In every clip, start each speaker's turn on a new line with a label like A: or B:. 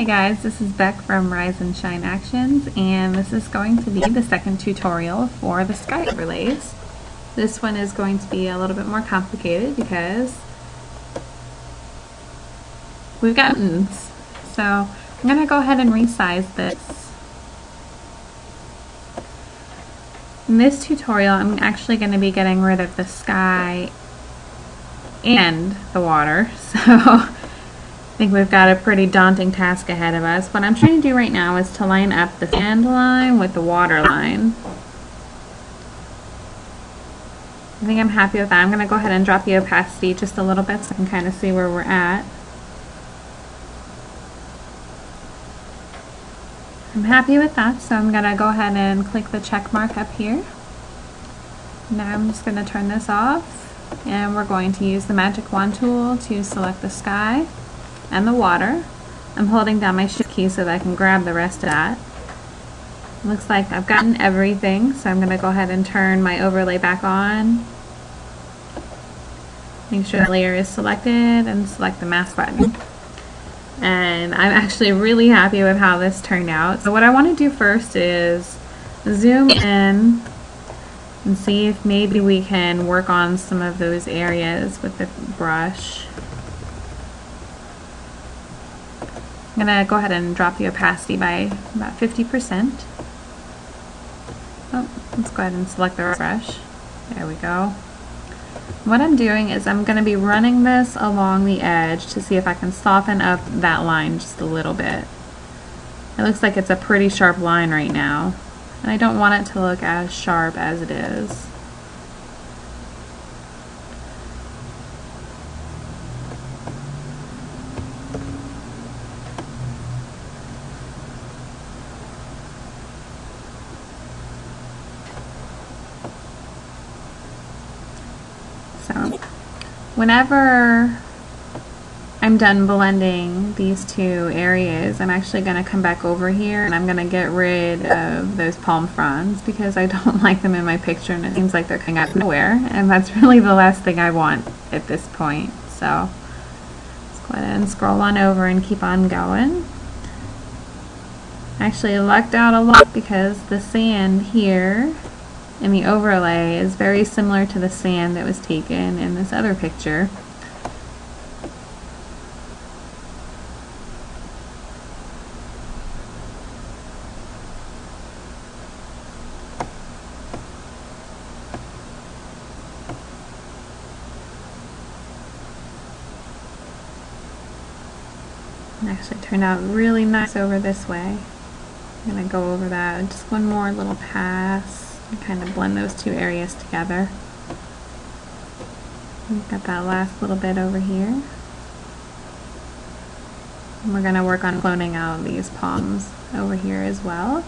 A: Hey guys, this is Beck from Rise and Shine Actions, and this is going to be the second tutorial for the sky overlays. This one is going to be a little bit more complicated because we've got mountains. So I'm going to go ahead and resize this. In this tutorial, I'm actually going to be getting rid of the sky and the water. So I think we've got a pretty daunting task ahead of us. What I'm trying to do right now is to line up the sand line with the water line. I think I'm happy with that. I'm going to go ahead and drop the opacity just a little bit so I can kind of see where we're at. I'm happy with that, so I'm going to go ahead and click the check mark up here. Now I'm just going to turn this off, and we're going to use the magic wand tool to select the sky and the water. I'm holding down my shift key so that I can grab the rest of that. Looks like I've gotten everything, so I'm going to go ahead and turn my overlay back on. Make sure the layer is selected and select the mask button. And I'm actually really happy with how this turned out. So what I want to do first is zoom in and see if maybe we can work on some of those areas with the brush. I'm going to go ahead and drop the opacity by about 50%. Oh, let's go ahead and select the brush. There we go. What I'm doing is I'm going to be running this along the edge to see if I can soften up that line just a little bit. It looks like it's a pretty sharp line right now, and I don't want it to look as sharp as it is. So whenever I'm done blending these two areas, I'm actually going to come back over here and I'm going to get rid of those palm fronds because I don't like them in my picture and it seems like they're coming out of nowhere, and that's really the last thing I want at this point. So let's go ahead and scroll on over and keep on going. I actually lucked out a lot because the sand here in the overlay is very similar to the sand that was taken in this other picture. It actually turned out really nice over this way. I'm going to go over that, just one more little pass. Kind of blend those two areas together. We've got that last little bit over here. And we're going to work on cloning out these palms over here as well.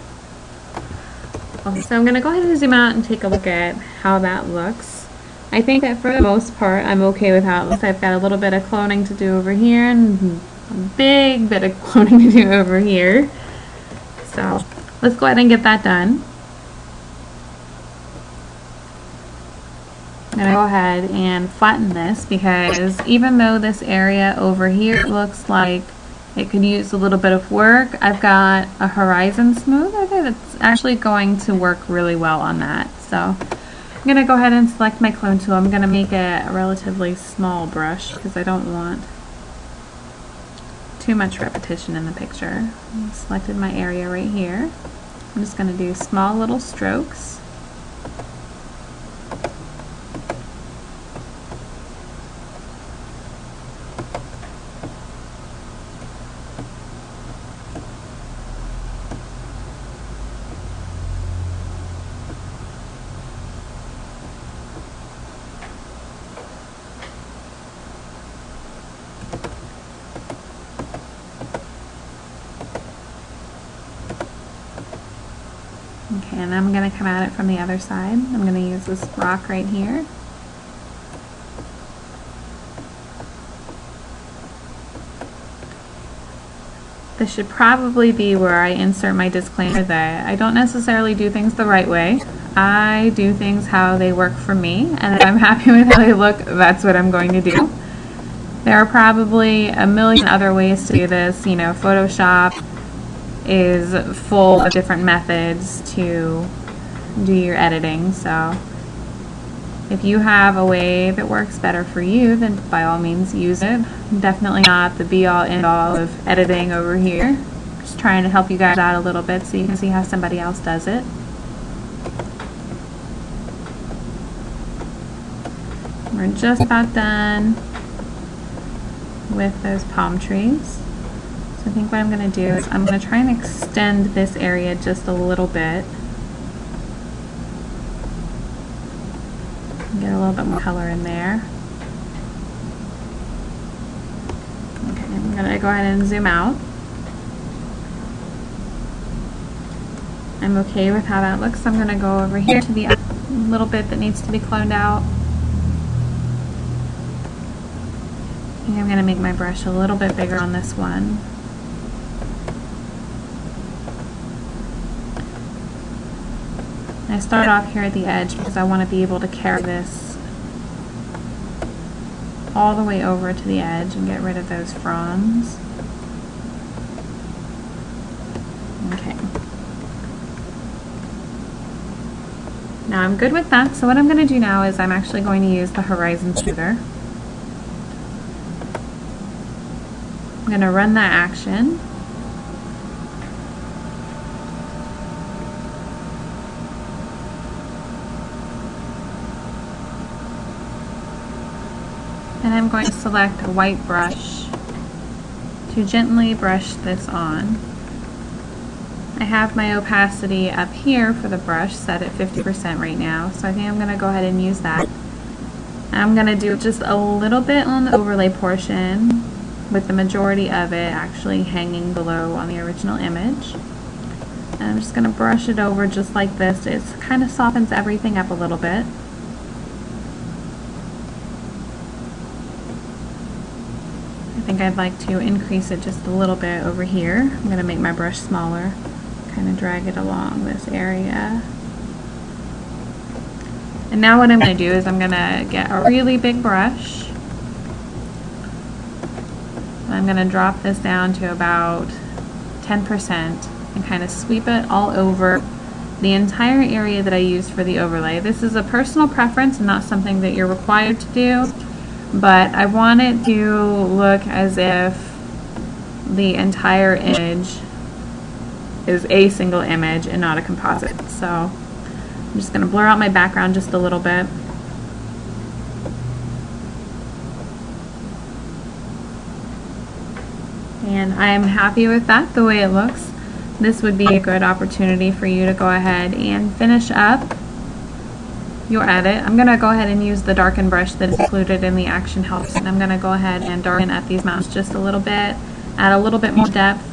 A: So I'm going to go ahead and zoom out and take a look at how that looks. I think that for the most part I'm okay with how it looks. I've got a little bit of cloning to do over here and a big bit of cloning to do over here. So let's go ahead and get that done. I'm going to go ahead and flatten this because even though this area over here looks like it could use a little bit of work, I've got a horizon smoother that's actually going to work really well on that. So I'm going to go ahead and select my clone tool. I'm going to make it a relatively small brush because I don't want too much repetition in the picture. I've selected my area right here. I'm just going to do small little strokes. Okay, and I'm going to come at it from the other side. I'm going to use this rock right here. This should probably be where I insert my disclaimer that I don't necessarily do things the right way. I do things how they work for me, and if I'm happy with how they look, that's what I'm going to do. There are probably a million other ways to do this. You know, Photoshop is full of different methods to do your editing, so if you have a way that works better for you, then by all means use it. Definitely not the be-all end-all of editing over here. Just trying to help you guys out a little bit so you can see how somebody else does it. We're just about done with those palm trees. So I think what I'm going to do is I'm going to try and extend this area just a little bit. Get a little bit more color in there. Okay, I'm going to go ahead and zoom out. I'm okay with how that looks, so I'm going to go over here to the little bit that needs to be cloned out. I think I'm going to make my brush a little bit bigger on this one. I start off here at the edge because I want to be able to carry this all the way over to the edge and get rid of those fronds. Okay. Now I'm good with that, so what I'm going to do now is I'm actually going to use the horizon smoother. I'm going to run that action. And I'm going to select a white brush to gently brush this on. I have my opacity up here for the brush set at 50% right now, so I think I'm going to go ahead and use that. I'm going to do just a little bit on the overlay portion, with the majority of it actually hanging below on the original image. And I'm just going to brush it over just like this. It kind of softens everything up a little bit. I think I'd like to increase it just a little bit over here. I'm going to make my brush smaller, kind of drag it along this area. And now what I'm going to do is I'm going to get a really big brush. I'm going to drop this down to about 10% and kind of sweep it all over the entire area that I used for the overlay. This is a personal preference and not something that you're required to do, but I want it to look as if the entire image is a single image and not a composite. So I'm just going to blur out my background just a little bit. And I'm happy with that, the way it looks. This would be a good opportunity for you to go ahead and finish up your edit. I'm going to go ahead and use the darken brush that is included in the action helps, and I'm going to go ahead and darken at these mountains just a little bit, add a little bit more depth.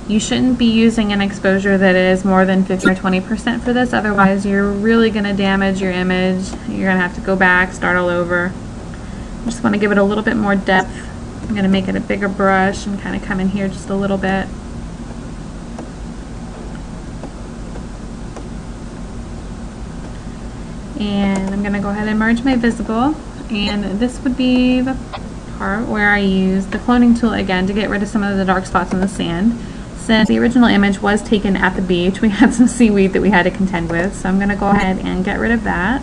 A: You shouldn't be using an exposure that is more than 50 or 20% for this, otherwise you're really going to damage your image. You're going to have to go back, start all over. I just want to give it a little bit more depth. I'm going to make it a bigger brush and kind of come in here just a little bit. And I'm going to go ahead and merge my visible, and this would be the part where I use the cloning tool again to get rid of some of the dark spots in the sand. Since the original image was taken at the beach, we had some seaweed that we had to contend with, so I'm going to go ahead and get rid of that.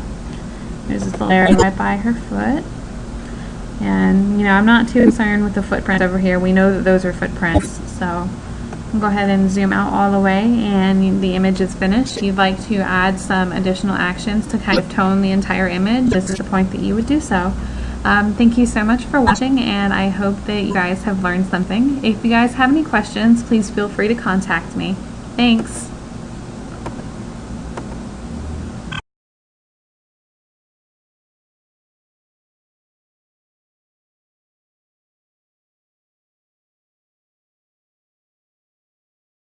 A: There's this little area right by her foot. And, you know, I'm not too concerned with the footprint over here. We know that those are footprints, so I'll go ahead and zoom out all the way, and the image is finished. If you'd like to add some additional actions to kind of tone the entire image, this is the point that you would do so. Thank you so much for watching, and I hope that you guys have learned something. If you guys have any questions, please feel free to contact me. Thanks!